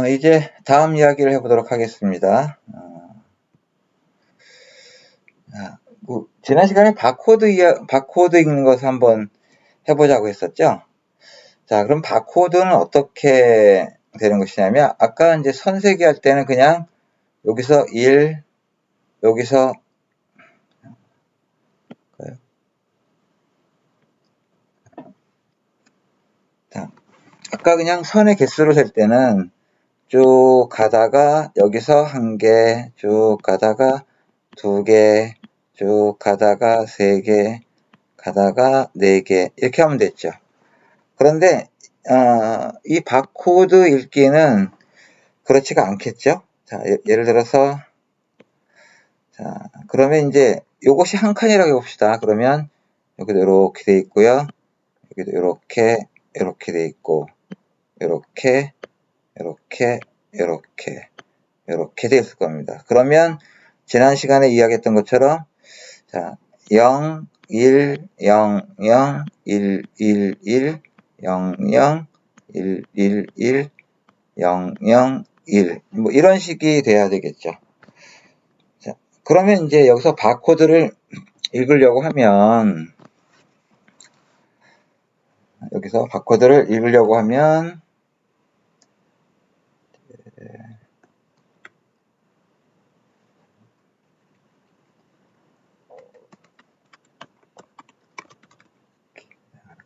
이제 다음 이야기를 해보도록 하겠습니다. 지난 시간에 바코드 읽는 것을 한번 해보자고 했었죠? 자, 그럼 바코드는 어떻게 되는 것이냐면, 아까 이제 선세기 할 때는 그냥 여기서 1, 여기서, 자, 아까 그냥 선의 개수를 셀 때는 쭉 가다가 여기서 1개, 쭉 가다가 2개, 쭉 가다가 3개, 가다가 4개 이렇게 하면 됐죠. 그런데 이 바코드 읽기는 그렇지가 않겠죠. 자, 예를 들어서 자, 그러면 이제 요것이 한 칸이라고 해봅시다. 그러면 여기도 이렇게 돼 있고요. 여기도 이렇게 돼 있고 이렇게 돼 있을 겁니다. 그러면 지난 시간에 이야기했던 것처럼 자, 0, 1, 0, 0, 1, 1, 1, 0, 0, 1, 1, 1, 0, 0, 1 뭐 이런 식이 돼야 되겠죠. 자, 그러면 이제 여기서 바코드를 읽으려고 하면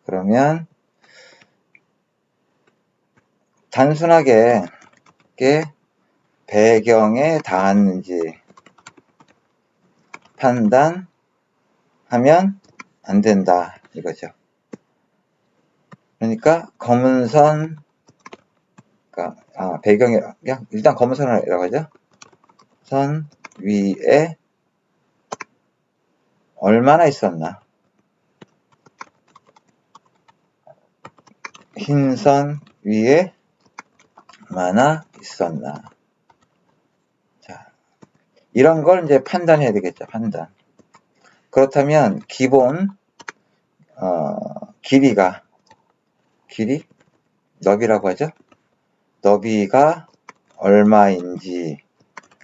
그러면 단순하게 배경에 닿았는지 판단하면 안 된다 이거죠. 그러니까 검은 선, 배경이 일단 검은 선이라고 하죠. 선 위에 얼마나 있었나? 흰 선 위에 얼마나 있었나? 자, 이런 걸 이제 판단해야 되겠죠. 판단. 그렇다면 기본 길이 너비라고 하죠. 너비가 얼마인지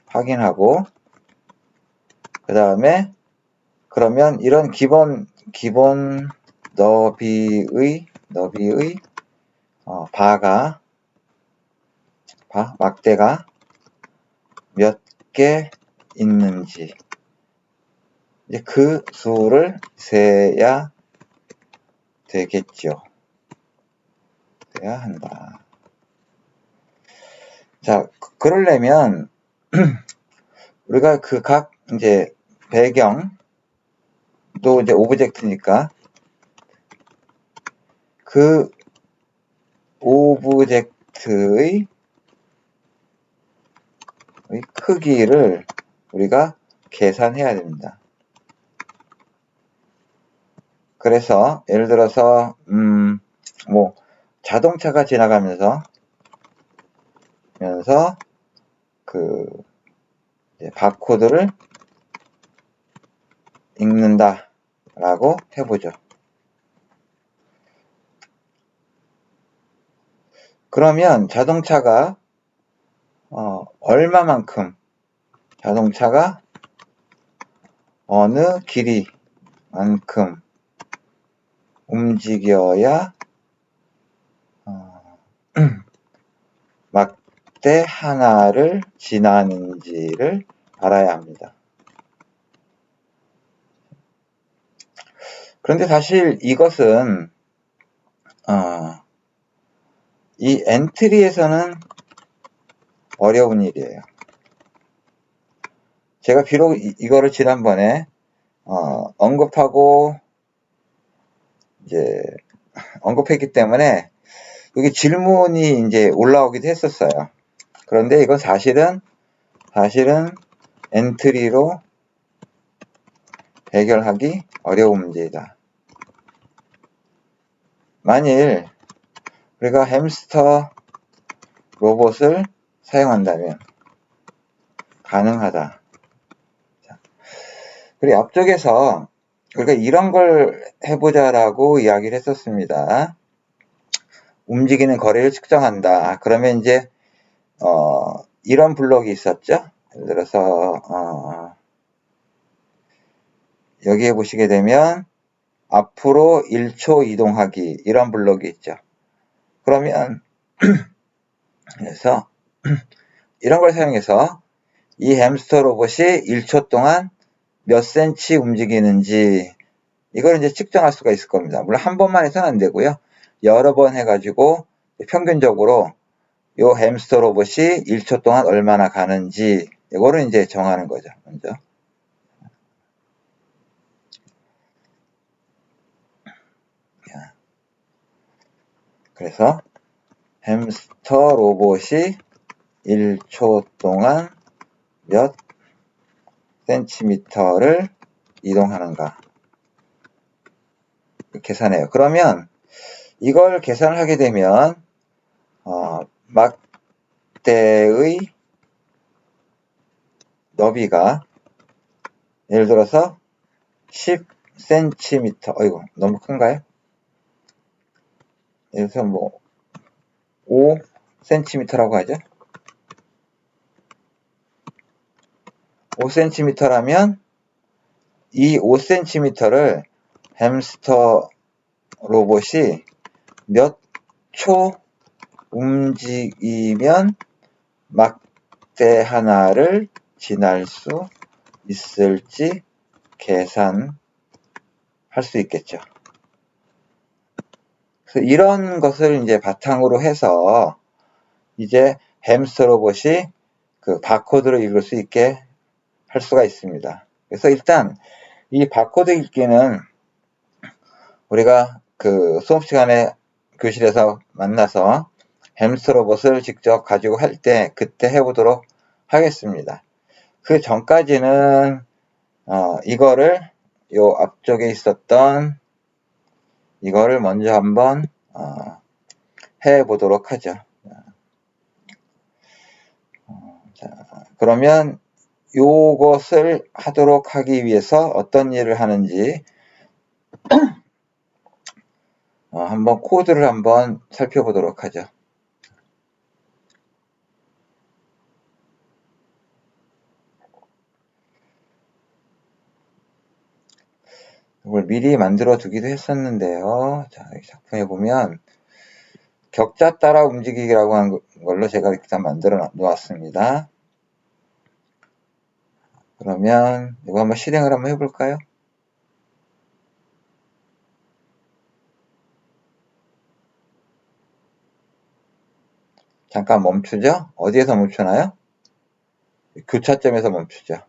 확인하고 그 다음에 그러면 이런 기본 너비의 막대가 몇 개 있는지 이제 그 수를 세야 되겠죠. 돼야 한다. 자, 그러려면 우리가 그 각 이제 배경도 이제 오브젝트니까 그 오브젝트의 크기를 우리가 계산해야 됩니다. 그래서 예를 들어서 뭐 자동차가 지나가면서 그 바코드를 읽는다 라고 해보죠. 그러면 자동차가 얼마만큼 자동차가 어느 길이만큼 움직여야 막대 하나를 지나는지를 알아야 합니다. 그런데 사실 이것은 이 엔트리에서는 어려운 일이에요. 제가 비록 이거를 지난번에 언급했기 때문에 여기 질문이 이제 올라오기도 했었어요. 그런데 이건 사실은 엔트리로 해결하기 어려운 문제이다. 만일 우리가 햄스터 로봇을 사용한다면 가능하다. 그리고 앞쪽에서 우리가 이런 걸 해보자라고 이야기를 했었습니다. 움직이는 거리를 측정한다. 그러면 이제 이런 블록이 있었죠. 예를 들어서 여기에 보시게 되면 앞으로 1초 이동하기 이런 블록이 있죠. 그러면 그래서 이런 걸 사용해서 이 햄스터 로봇이 1초 동안 몇 cm 움직이는지 이걸 이제 측정할 수가 있을 겁니다. 물론 한 번만 해서는 안 되고요. 여러 번 해가지고 평균적으로 이 햄스터 로봇이 1초 동안 얼마나 가는지 이거를 이제 정하는 거죠. 먼저. 그래서 햄스터 로봇이 1초 동안 몇 센티미터를 이동하는가 계산해요. 그러면 이걸 계산을 하게 되면 막대의 너비가 예를 들어서 10cm 어이구 너무 큰가요? 예를 들어서 뭐 5cm라고 하죠. 5cm라면 이 5cm를 햄스터 로봇이 몇 초 움직이면 막대 하나를 지날 수 있을지 계산할 수 있겠죠. 그래서 이런 것을 이제 바탕으로 해서 이제 햄스터 로봇이 그 바코드를 읽을 수 있게 할 수가 있습니다. 그래서 일단 이 바코드 읽기는 우리가 그 수업 시간에 교실에서 만나서 햄스터 로봇을 직접 가지고 할 때 그때 해보도록 하겠습니다. 그 전까지는 이거를 요 앞쪽에 있었던 이거를 먼저 한번 해보도록 하죠. 자, 그러면 요것을 하도록 하기 위해서 어떤 일을 하는지 한번 코드를 한번 살펴보도록 하죠. 이걸 미리 만들어 두기도 했었는데요. 자, 작품에 보면 격자 따라 움직이기라고 한 걸로 제가 일단 만들어 놓았습니다. 그러면 이거 한번 실행을 한번 해볼까요? 잠깐 멈추죠? 어디에서 멈추나요? 교차점에서 멈추죠.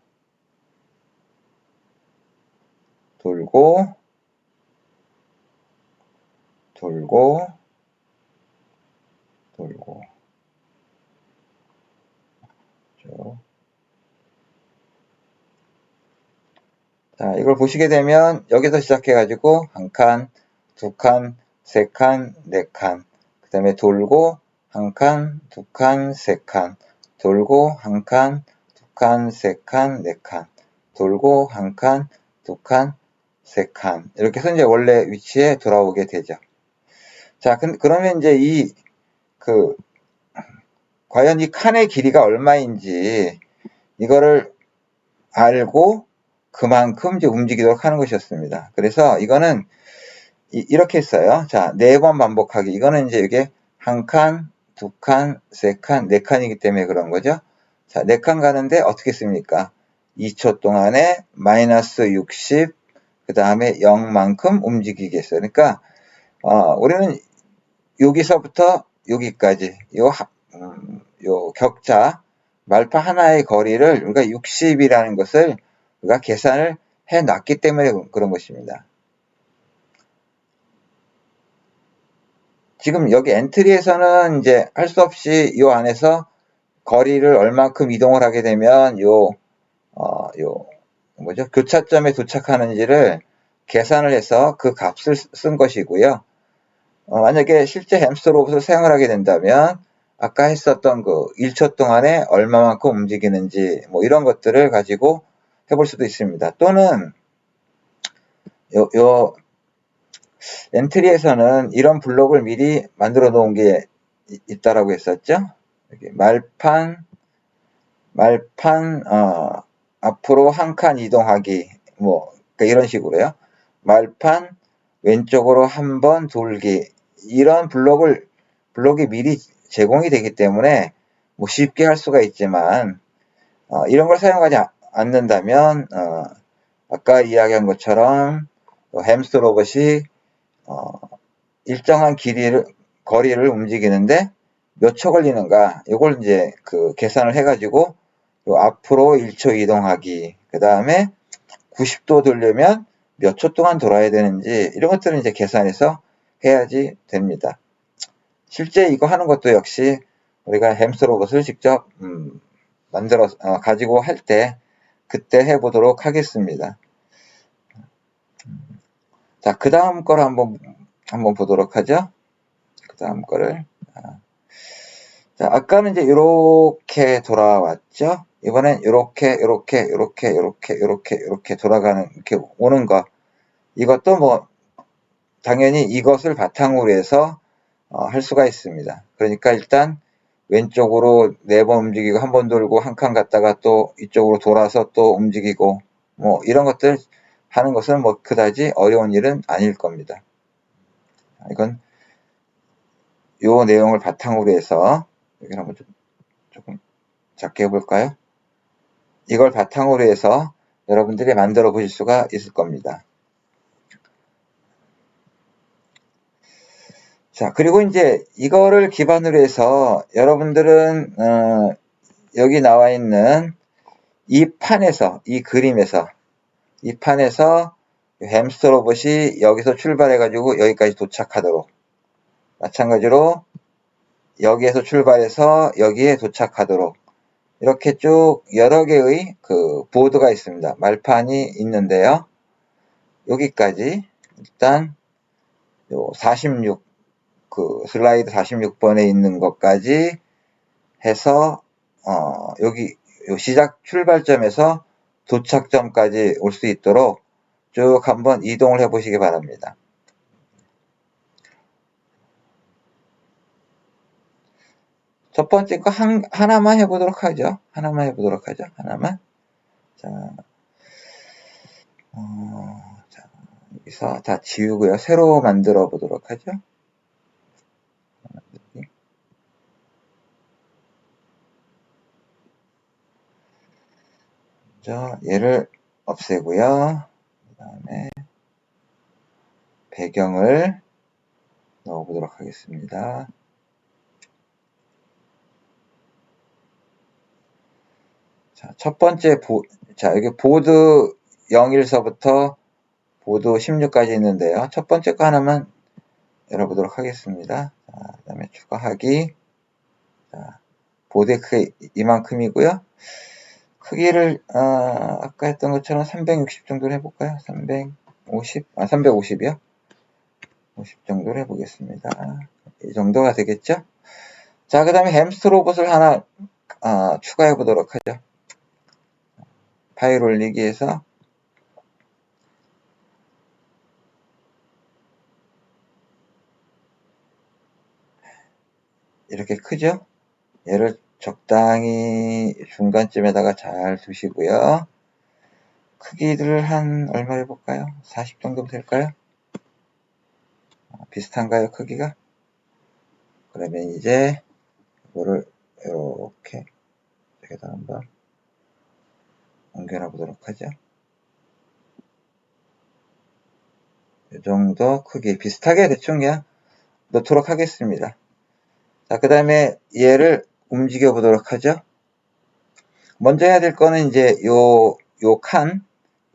돌고 돌고 돌고 자, 이걸 보시게 되면 여기서 시작해가지고 한 칸, 두 칸, 세 칸, 네 칸, 그 다음에 돌고 한 칸, 두 칸, 세 칸, 돌고 한 칸, 두 칸, 세 칸, 네 칸, 돌고 한 칸, 두 칸, 세 칸 이렇게 해서 이제 원래 위치에 돌아오게 되죠. 자, 그러면 이제 과연 이 칸의 길이가 얼마인지 이거를 알고 그만큼 이제 움직이도록 하는 것이었습니다. 그래서 이거는 이렇게 했어요. 자, 4번 반복하기. 이거는 이제 이게 한 칸, 두 칸, 세 칸, 네 칸이기 때문에 그런 거죠. 자, 4칸 가는데 어떻게 씁니까? 2초 동안에 마이너스 60, 그 다음에 0만큼 움직이겠어요. 그러니까, 우리는 여기서부터 여기까지, 요 격자, 말파 하나의 거리를 우리가 60이라는 것을 우리가 계산을 해 놨기 때문에 그런 것입니다. 지금 여기 엔트리에서는 이제 할 수 없이 이 안에서 거리를 얼만큼 이동을 하게 되면 교차점에 도착하는지를 계산을 해서 그 값을 쓴 것이고요. 만약에 실제 햄스터 로봇을 사용을 하게 된다면 아까 했었던 그 1초 동안에 얼마만큼 움직이는지 뭐 이런 것들을 가지고 해볼 수도 있습니다. 또는 엔트리에서는 이런 블록을 미리 만들어 놓은 게 있다라고 했었죠. 여기 말판, 앞으로 한 칸 이동하기, 뭐, 그러니까 이런 식으로요. 말판, 왼쪽으로 한 번 돌기, 이런 블록이 미리 제공이 되기 때문에, 뭐 쉽게 할 수가 있지만, 이런 걸 사용하지 않는다면, 아까 이야기한 것처럼, 햄스터 로봇이, 일정한 거리를 움직이는데 몇 초 걸리는가, 이걸 이제 계산을 해가지고, 앞으로 1초 이동하기, 그 다음에 90도 돌려면 몇 초 동안 돌아야 되는지, 이런 것들은 이제 계산해서 해야지 됩니다. 실제 이거 하는 것도 역시 우리가 햄스터 로봇을 직접 가지고 할 때 그때 해보도록 하겠습니다. 자, 그 다음 걸 한번 보도록 하죠. 그 다음 거를. 자, 아까는 이제 이렇게 돌아왔죠. 이번엔 이렇게 돌아가는, 이렇게 오는 거. 이것도 뭐 당연히 이것을 바탕으로 해서 할 수가 있습니다. 그러니까 일단 왼쪽으로 4번 움직이고 한 번 돌고 한 칸 갔다가 또 이쪽으로 돌아서 또 움직이고, 뭐 이런 것들 하는 것은 뭐 그다지 어려운 일은 아닐 겁니다. 이건 요 내용을 바탕으로 해서 여기 한번 조금 작게 해볼까요? 이걸 바탕으로 해서 여러분들이 만들어 보실 수가 있을 겁니다. 자, 그리고 이제 이거를 기반으로 해서 여러분들은 여기 나와 있는 이 판에서, 이 그림에서, 이 판에서 햄스터 로봇이 여기서 출발해가지고 여기까지 도착하도록, 마찬가지로 여기에서 출발해서 여기에 도착하도록, 이렇게 쭉 여러 개의 보드가 있습니다. 말판이 있는데요. 여기까지 일단 요 46, 슬라이드 46번에 있는 것까지 해서 여기 요 시작 출발점에서 도착점까지 올 수 있도록 쭉 한번 이동을 해 보시기 바랍니다. 첫 번째 거 하나만 해보도록 하죠. 하나만. 자, 여기서 다 지우고요. 새로 만들어 보도록 하죠. 자, 얘를 없애고요. 그 다음에 배경을 넣어보도록 하겠습니다. 자, 첫 번째 자, 여기 보드 01서부터 보드 16까지 있는데요. 첫 번째 거 하나만 열어보도록 하겠습니다. 자, 그 다음에 추가하기. 자, 보드의 크기 이만큼이고요. 크기를 아까 했던 것처럼 360 정도로 해볼까요? 350이요? 50 정도로 해보겠습니다. 이 정도가 되겠죠? 자, 그 다음에 햄스터 로봇을 하나 추가해 보도록 하죠. 파일 올리기에서 이렇게 크죠? 얘를 적당히 중간쯤에다가 잘 두시고요. 크기를 한 얼마 해볼까요? 40 정도 될까요? 비슷한가요, 크기가? 그러면 이제 이거를 이렇게 여기다 한번 옮겨놔 보도록 하죠. 이 정도 크기 비슷하게 대충 그냥 넣도록 하겠습니다. 자, 그 다음에 얘를 움직여 보도록 하죠. 먼저 해야 될 거는 이제 요 칸,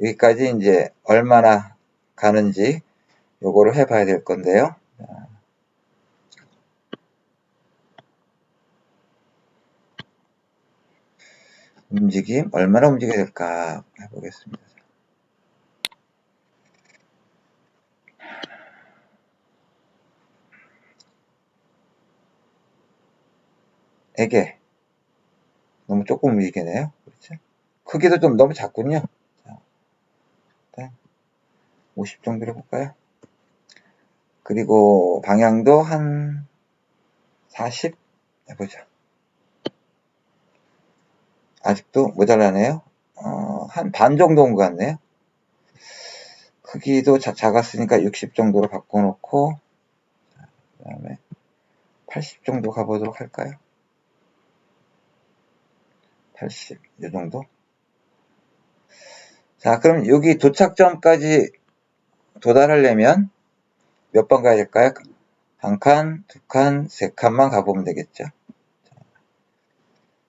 여기까지 이제 얼마나 가는지 요거를 해 봐야 될 건데요. 움직임, 얼마나 움직여야 될까 해보겠습니다. 에게. 너무 조금 움직이네요. 그렇죠? 크기도 좀 너무 작군요. 자, 일단 50 정도 해볼까요? 그리고 방향도 한 40 해보죠. 아직도 모자라네요. 한 반 정도 온 것 같네요. 크기도 작았으니까 60 정도로 바꿔놓고, 그 다음에 80 정도 가보도록 할까요? 80, 이 정도? 자, 그럼 여기 도착점까지 도달하려면 몇 번 가야 될까요? 한 칸, 두 칸, 세 칸만 가보면 되겠죠.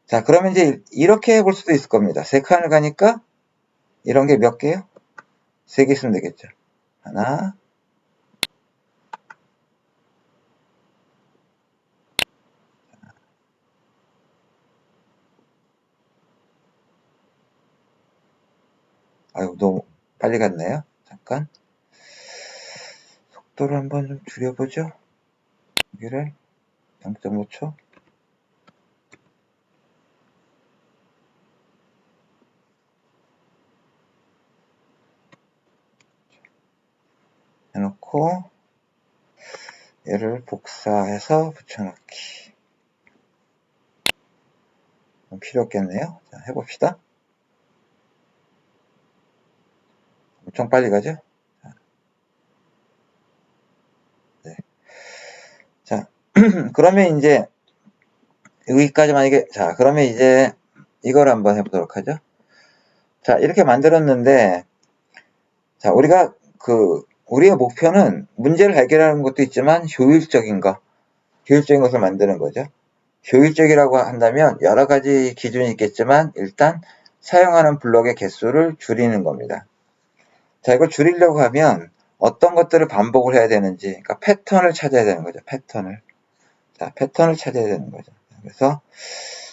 자, 그러면 이제 이렇게 해볼 수도 있을 겁니다. 세 칸을 가니까 이런 게 몇 개요? 세 개 있으면 되겠죠. 하나, 아유, 너무 빨리 갔네요. 잠깐. 속도를 한번 좀 줄여보죠. 여기를 0.5초. 해놓고, 얘를 복사해서 붙여넣기. 필요 없겠네요. 자, 해봅시다. 엄청 빨리 가죠? 네. 자, 그러면 이제, 여기까지 만약에, 자, 그러면 이제, 이걸 한번 해보도록 하죠. 자, 이렇게 만들었는데, 자, 우리의 목표는 문제를 해결하는 것도 있지만, 효율적인 것을 만드는 거죠. 효율적이라고 한다면, 여러 가지 기준이 있겠지만, 일단, 사용하는 블록의 개수를 줄이는 겁니다. 자, 이걸 줄이려고 하면, 어떤 것들을 반복을 해야 되는지, 그러니까 패턴을 찾아야 되는 거죠. 패턴을. 자, 패턴을 찾아야 되는 거죠. 그래서,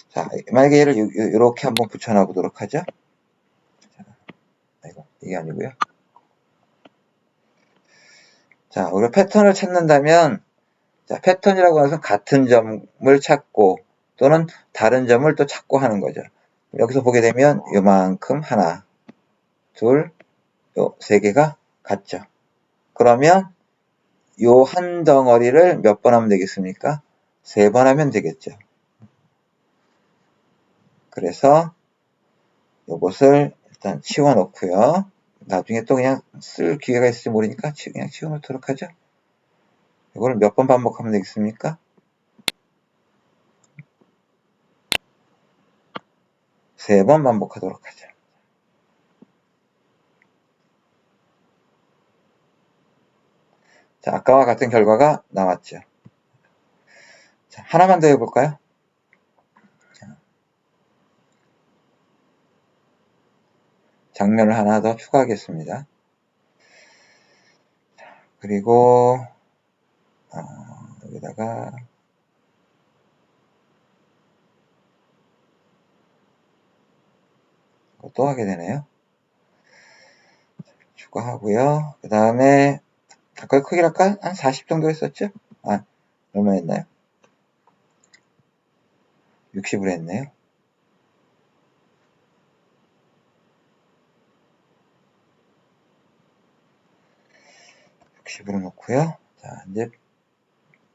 자, 만약에 얘를 이렇게 한번 붙여놔 보도록 하죠. 자, 이게 아니고요. 자, 우리가 패턴을 찾는다면, 자, 패턴이라고 하는 것은 같은 점을 찾고, 또는 다른 점을 또 찾고 하는 거죠. 여기서 보게 되면, 요만큼 하나, 둘, 요 세 개가 같죠. 그러면, 요 한 덩어리를 몇 번 하면 되겠습니까? 세 번 하면 되겠죠. 그래서, 요것을 일단 치워놓고요. 나중에 또 그냥 쓸 기회가 있을지 모르니까 그냥 치워놓도록 하죠. 이거를 몇 번 반복하면 되겠습니까? 세 번 반복하도록 하죠. 자, 아까와 같은 결과가 나왔죠. 자, 하나만 더 해볼까요? 자, 장면을 하나 더 추가하겠습니다. 그리고 여기다가 또 하게 되네요. 추가하고요. 그 다음에 아까 크기를 아까 한 40 정도 했었죠? 얼마 했나요? 60으로 했네요. 60으로 놓고요. 자, 이제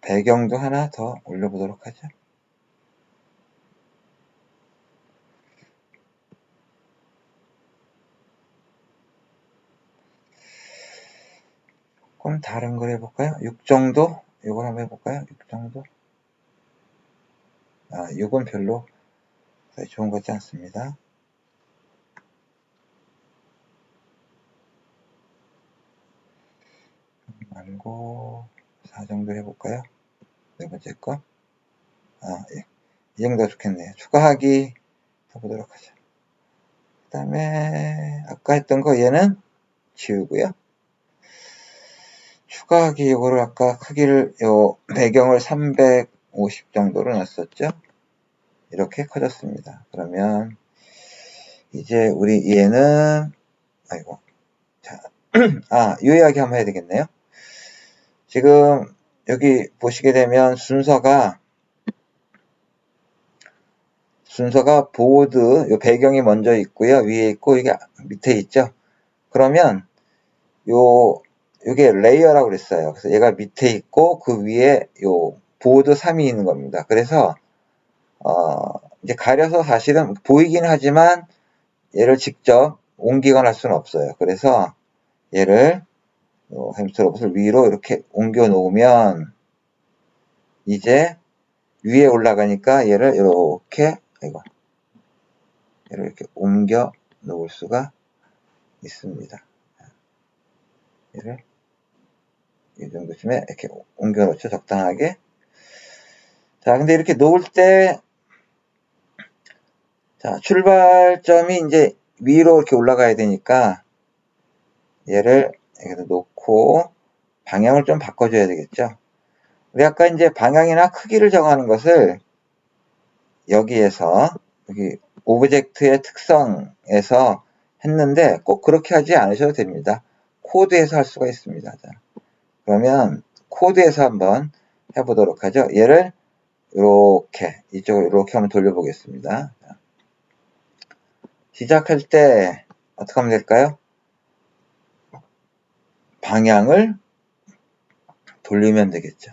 배경도 하나 더 올려보도록 하죠. 그럼 다른 걸 해볼까요? 6 정도? 이걸 한번 해볼까요? 6 정도? 6은 별로 좋은 것 같지 않습니다. 말고 4 정도 해볼까요? 네 번째 거. 예. 이 정도가 좋겠네요. 추가하기 해보도록 하죠. 그 다음에 아까 했던 거 얘는 지우고요. 추가하기 이거를 아까 크기를 배경을 350 정도로 놨었죠. 이렇게 커졌습니다. 그러면 이제 우리 얘는 자, 이 이야기 한번 해야 되겠네요. 지금 여기 보시게 되면 순서가 보드, 요 배경이 먼저 있고요. 위에 있고, 이게 밑에 있죠. 그러면, 요게 레이어라고 그랬어요. 그래서 얘가 밑에 있고, 그 위에 요 보드 3이 있는 겁니다. 그래서, 이제 가려서 사실은 보이긴 하지만 얘를 직접 옮기거나 할 수는 없어요. 그래서 얘를 햄스터 로봇을 위로 이렇게 옮겨 놓으면 이제 위에 올라가니까 얘를 이렇게 이렇게 옮겨 놓을 수가 있습니다. 얘를 이 정도쯤에 이렇게 옮겨 놓죠. 적당하게. 자, 근데 이렇게 놓을 때, 자, 출발점이 이제 위로 이렇게 올라가야 되니까 얘를 여기다 놓고 방향을 좀 바꿔줘야 되겠죠. 우리 아까 이제 방향이나 크기를 정하는 것을 여기에서, 여기 오브젝트의 특성에서 했는데 꼭 그렇게 하지 않으셔도 됩니다. 코드에서 할 수가 있습니다. 자, 그러면 코드에서 한번 해보도록 하죠. 얘를 이렇게 이쪽으로 이렇게 한번 돌려보겠습니다. 시작할 때 어떻게 하면 될까요? 방향을 돌리면 되겠죠.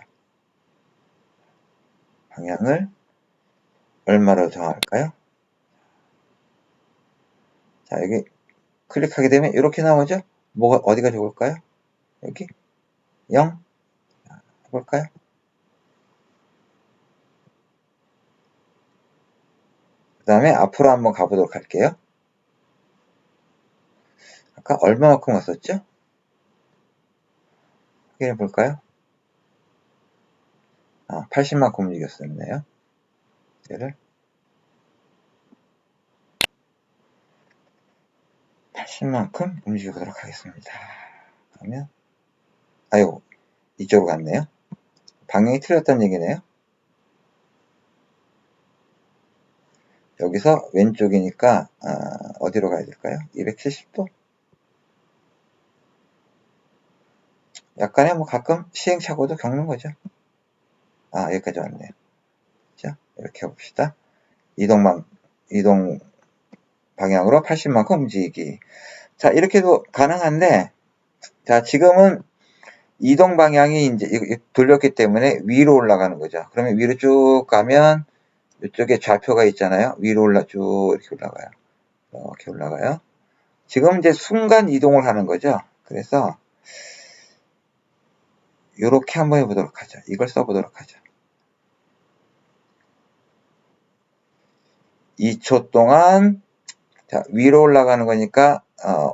방향을 얼마로 정할까요? 자, 여기 클릭하게 되면 이렇게 나오죠? 뭐가 어디가 좋을까요? 여기 0 해볼까요? 그 다음에 앞으로 한번 가보도록 할게요. 아까 얼마만큼 왔었죠? 확인해 볼까요? 80만큼 움직였었네요. 얘를 80만큼 움직여보도록 하겠습니다. 그러면 아이고 이쪽으로 갔네요. 방향이 틀렸다는 얘기네요. 여기서 왼쪽이니까 어디로 가야 될까요? 270도? 약간의 뭐 가끔 시행착오도 겪는 거죠. 여기까지 왔네요. 자, 이렇게 해봅시다. 이동 방향으로 80만큼 움직이기. 자, 이렇게도 가능한데, 자, 지금은 이동 방향이 이제 돌렸기 때문에 위로 올라가는 거죠. 그러면 위로 쭉 가면 이쪽에 좌표가 있잖아요. 위로 쭉 이렇게 올라가요. 이렇게 올라가요. 지금 이제 순간 이동을 하는 거죠. 그래서 이렇게 한번 해보도록 하죠. 이걸 써보도록 하죠. 2초 동안 자, 위로 올라가는 거니까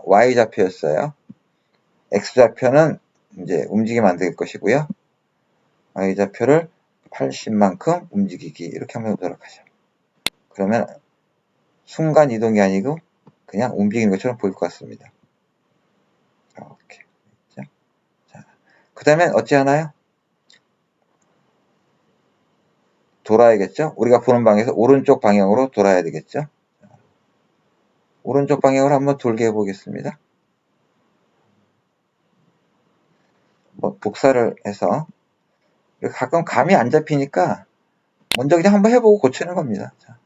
Y좌표였어요. X좌표는 이제 움직이면 안 될 것이고요. Y좌표를 80만큼 움직이기 이렇게 한번 해보도록 하죠. 그러면 순간 이동이 아니고 그냥 움직이는 것처럼 보일 것 같습니다. 이렇게. 자, 그 다음엔 어찌하나요? 돌아야겠죠? 우리가 보는 방에서 오른쪽 방향으로 돌아야 되겠죠? 오른쪽 방향으로 한번 돌게 해보겠습니다. 복사를 해서 가끔 감이 안 잡히니까 먼저 그냥 한번 해보고 고치는 겁니다. 자,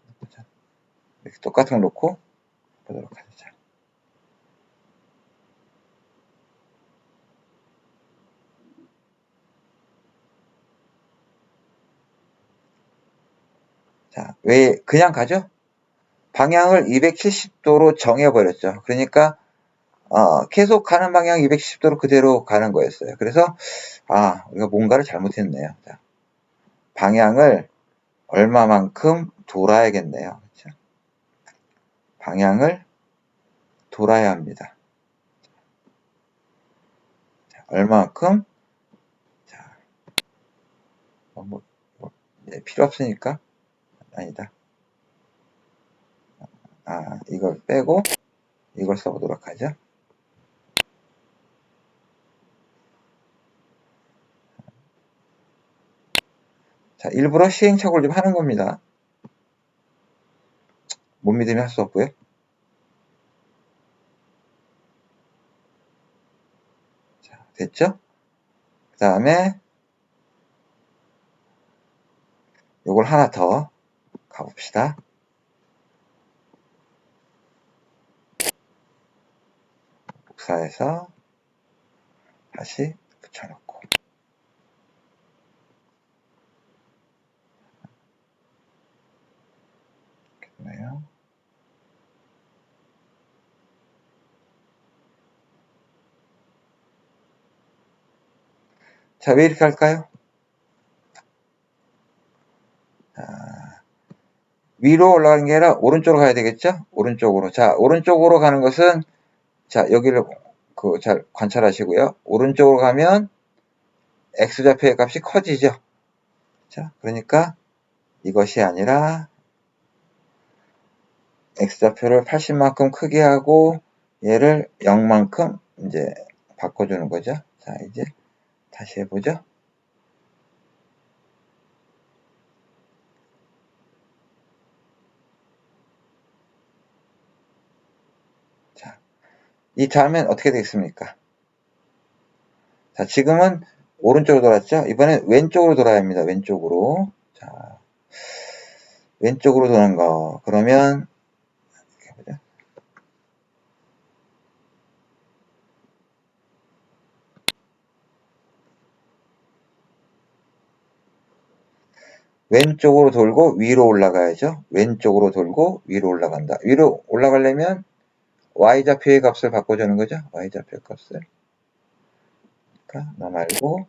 이렇게 똑같은 걸 놓고 보도록 하죠. 자, 왜 그냥 가죠? 방향을 270도로 정해버렸죠. 그러니까 계속 가는 방향 270도로 그대로 가는 거였어요. 그래서 우리가 뭔가를 잘못했네요. 자, 방향을 얼마만큼 돌아야겠네요. 그렇죠? 방향을 돌아야 합니다. 자, 얼마만큼? 자, 필요 없으니까 아니다. 이걸 빼고 이걸 써보도록 하죠. 자, 일부러 시행착오를 좀 하는 겁니다. 못 믿으면 할 수 없고요. 자, 됐죠? 그 다음에 요걸 하나 더 가봅시다. 복사해서 다시 붙여놓고 자, 왜 이렇게 할까요? 위로 올라가는 게 아니라 오른쪽으로 가야 되겠죠? 오른쪽으로. 자, 오른쪽으로 가는 것은, 자, 여기를 잘 관찰하시고요. 오른쪽으로 가면 x좌표의 값이 커지죠. 자, 그러니까 이것이 아니라 x좌표를 80만큼 크게 하고 얘를 0만큼 이제 바꿔주는 거죠. 자, 이제 다시 해보죠. 자, 이 다음엔 어떻게 되겠습니까? 자, 지금은 오른쪽으로 돌았죠? 이번엔 왼쪽으로 돌아야 합니다. 왼쪽으로. 자, 왼쪽으로 도는 거. 그러면, 이렇게 해보자. 왼쪽으로 돌고 위로 올라가야죠. 왼쪽으로 돌고 위로 올라간다. 위로 올라가려면 y좌표의 값을 바꿔주는 거죠. y좌표 값을. 그러니까 너 말고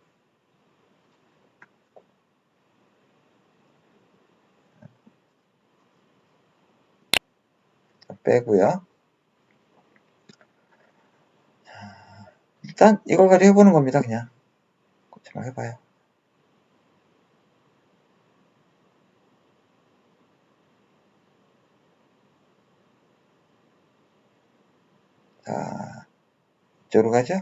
빼고요. 일단 이걸 가지고 해보는 겁니다. 그냥 그렇지만 해봐요. 자, 이쪽으로 가죠.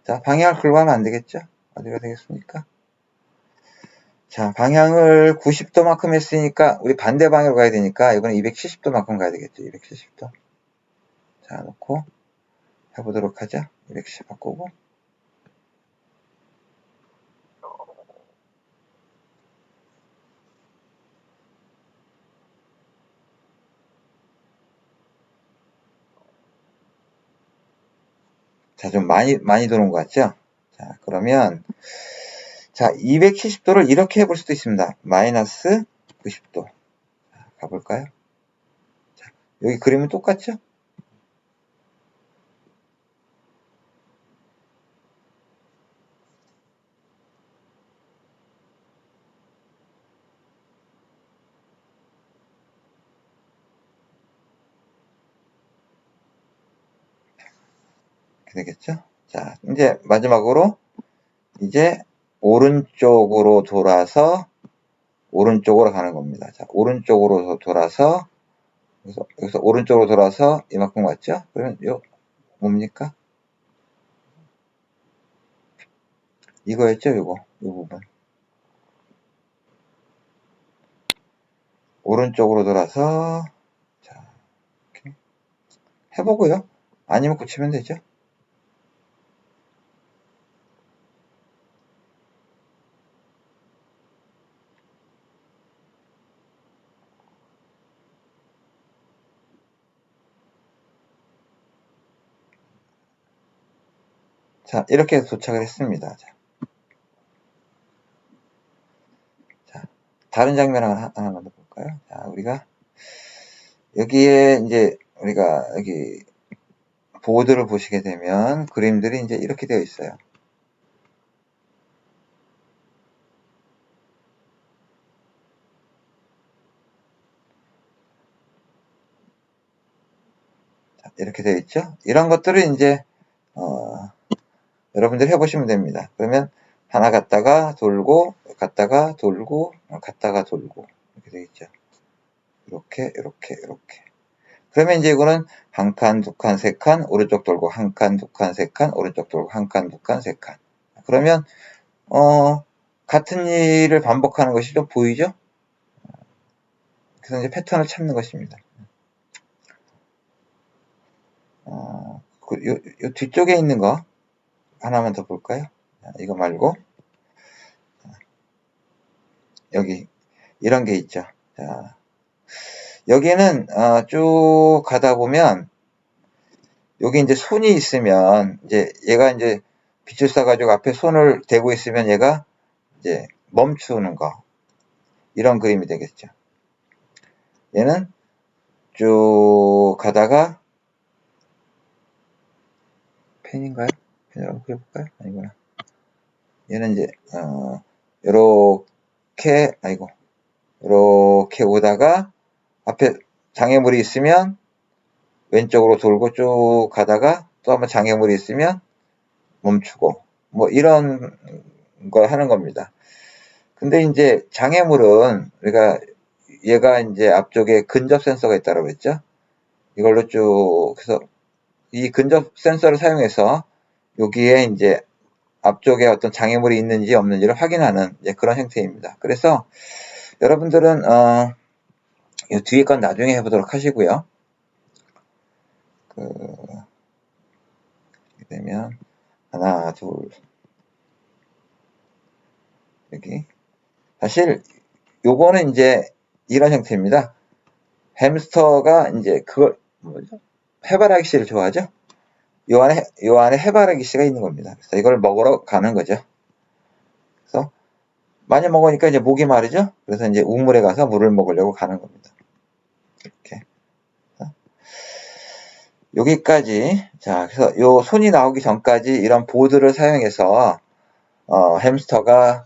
자, 방향을 글로 하면 안 되겠죠? 어디가 되겠습니까? 자, 방향을 90도만큼 했으니까 우리 반대 방향으로 가야 되니까 이번엔 270도만큼 가야 되겠죠. 270도. 자, 놓고 해보도록 하죠. 270 바꾸고. 자, 좀 많이 도는 것 같죠? 자, 그러면, 자, 270도를 이렇게 해볼 수도 있습니다. 마이너스 90도. 자, 가볼까요? 자, 여기 그림은 똑같죠? 이렇게 되겠죠? 자, 이제 마지막으로, 이제 오른쪽으로 돌아서 오른쪽으로 가는 겁니다. 자, 오른쪽으로 돌아서 여기서 오른쪽으로 돌아서 이만큼 왔죠? 그러면 뭡니까? 이거였죠? 요 부분. 오른쪽으로 돌아서 자, 이렇게 해보고요. 아니면 고치면 되죠. 자, 이렇게 해서 도착을 했습니다. 자, 다른 장면 하나만 더 볼까요? 자, 우리가 여기에 이제 우리가 여기 보드를 보시게 되면 그림들이 이제 이렇게 되어 있어요. 자, 이렇게 되어 있죠? 이런 것들을 이제 여러분들이 해보시면 됩니다. 그러면 하나 갔다가 돌고 갔다가 돌고 갔다가 돌고 이렇게 되어 있죠. 이렇게 그러면 이제 이거는 한 칸, 두 칸, 세 칸 오른쪽 돌고 한 칸, 두 칸, 세 칸 오른쪽 돌고 한 칸, 두 칸, 세 칸. 그러면 같은 일을 반복하는 것이 좀 보이죠? 그래서 이제 패턴을 찾는 것입니다. 요 뒤쪽에 있는 거 하나만 더 볼까요? 이거 말고 여기 이런 게 있죠. 자, 여기는 쭉 가다 보면 여기 이제 손이 있으면 이제 얘가 이제 빛을 쏴가지고 앞에 손을 대고 있으면 얘가 이제 멈추는 거 이런 그림이 되겠죠. 얘는 쭉 가다가 펜인가요? 펜으로 한번 그려볼까요? 아니구나. 얘는 이제 요렇게 요렇게 오다가 앞에 장애물이 있으면 왼쪽으로 돌고 쭉 가다가 또 한번 장애물이 있으면 멈추고 뭐 이런 걸 하는 겁니다. 근데 이제 장애물은 우리가 얘가 이제 앞쪽에 근접 센서가 있다고 그랬죠. 이걸로 쭉 해서 이 근접 센서를 사용해서 여기에 이제 앞쪽에 어떤 장애물이 있는지 없는지를 확인하는 그런 형태입니다. 그래서 여러분들은 이 뒤에 건 나중에 해보도록 하시고요. 이렇게 되면 하나, 둘, 여기 사실 요거는 이제 이런 형태입니다. 햄스터가 이제 그걸 뭐죠? 해바라기 씨를 좋아하죠? 요 안에 해바라기 씨가 있는 겁니다. 그래서 이걸 먹으러 가는 거죠. 그래서 많이 먹으니까 이제 목이 마르죠? 그래서 이제 우물에 가서 물을 먹으려고 가는 겁니다. 이렇게. 여기까지. 자, 그래서 요 손이 나오기 전까지 이런 보드를 사용해서, 햄스터가,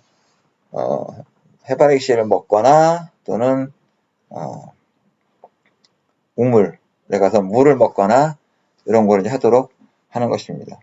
해바라기 씨를 먹거나 또는, 우물에 가서 물을 먹거나 이런 걸 이제 하도록 하는 것입니다.